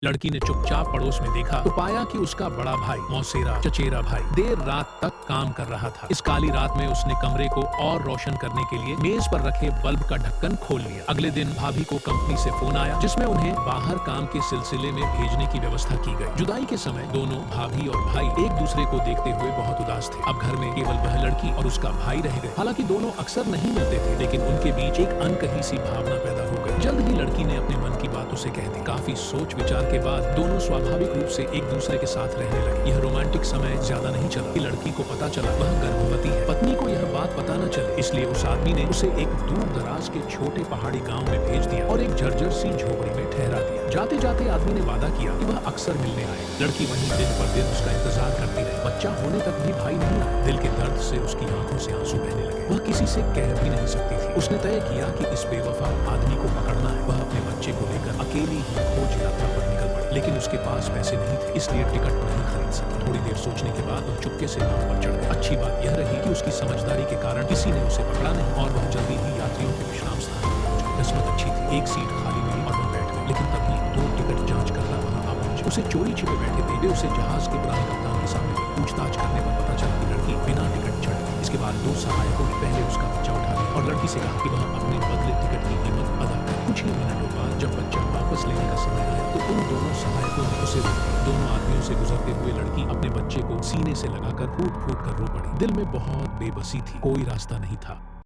लड़की ने चुपचाप पड़ोस में देखा तो पाया कि उसका बड़ा भाई मौसेरा चचेरा भाई देर रात तक काम कर रहा था। इस काली रात में उसने कमरे को और रोशन करने के लिए मेज पर रखे बल्ब का ढक्कन खोल लिया। अगले दिन भाभी को कंपनी से फोन आया जिसमें उन्हें बाहर काम के सिलसिले में भेजने की व्यवस्था की गई। जुदाई के समय दोनों भाभी और भाई एक दूसरे को देखते हुए बहुत उदास थे। अब घर में केवल वह लड़की और उसका भाई रह गए। हालांकि दोनों अक्सर नहीं मिलते थे, लेकिन उनके बीच एक अनकही सी भावना पैदा हो गई। जल्द ही लड़की ने अपने मन की बात उसे कह दी। काफी सोच विचार के बाद दोनों स्वाभाविक रूप से एक दूसरे के साथ रहने लगे। यह रोमांटिक समय ज्यादा नहीं चला कि लड़की को पता चला वह गर्भवती है। पत्नी को यह बात पता न चले, इसलिए उस आदमी ने उसे एक दूर दराज के छोटे पहाड़ी गांव में भेज दिया और एक जर्जर सी झोपड़ी में ठहरा दिया। जाते जाते आदमी ने वादा किया कि वह अक्सर मिलने आए। लड़की वहीं दिन पर दिन उसका इंतजार करती रही। बच्चा होने तक भी भाई नहीं आया। दिल के दर्द से उसकी आंखों से आंसू बहने लगे। वह किसी से कह भी नहीं सकती थी। उसने तय किया कि इस बेवफा आदमी को पकड़ना है। वह अपने बच्चे को लेकर अकेली ही खोज यात्रा पर निकल पड़ी, लेकिन उसके पास पैसे नहीं थे, इसलिए टिकट नहीं खरीद सकी। थोड़ी देर सोचने के बाद वह चुपके से नाव पर चढ़ गई। अच्छी बात यह रही कि उसकी समझदारी के कारण किसी ने उसे पकड़ा नहीं और वह जल्दी ही यात्रियों के विश्राम स्थान पर पहुंचा। किस्मत अच्छी थी, एक सीट खाली मिली और वह बैठ गई। लेकिन तभी दो टिकट जांच करता वहां आ पहुंचे। उसे चोरी छिपे बैठे थे। वे उसे जहाज के पुराने कप्तान के सामने ले। पूछताछ करने पर पता चला कि लड़की बिना टिकट चढ़ गई। इसके बाद दो सहायकों ने पहले उसका बच्चा उठा लिया और लड़की से कहा कि वह अपने बदले टिकट की कीमत अदा करे। कुछ ही मिनटों बाद जब बच्चा वापस लेने का समय आया तो उन दोनों सहायकों ने उसे रोक दिया। दोनों आदमियों से गुजरते हुए लड़की अपने बच्चे को सीने से लगाकर फूट फूट कर रो पड़ी। दिल में बहुत बेबसी थी, कोई रास्ता नहीं था।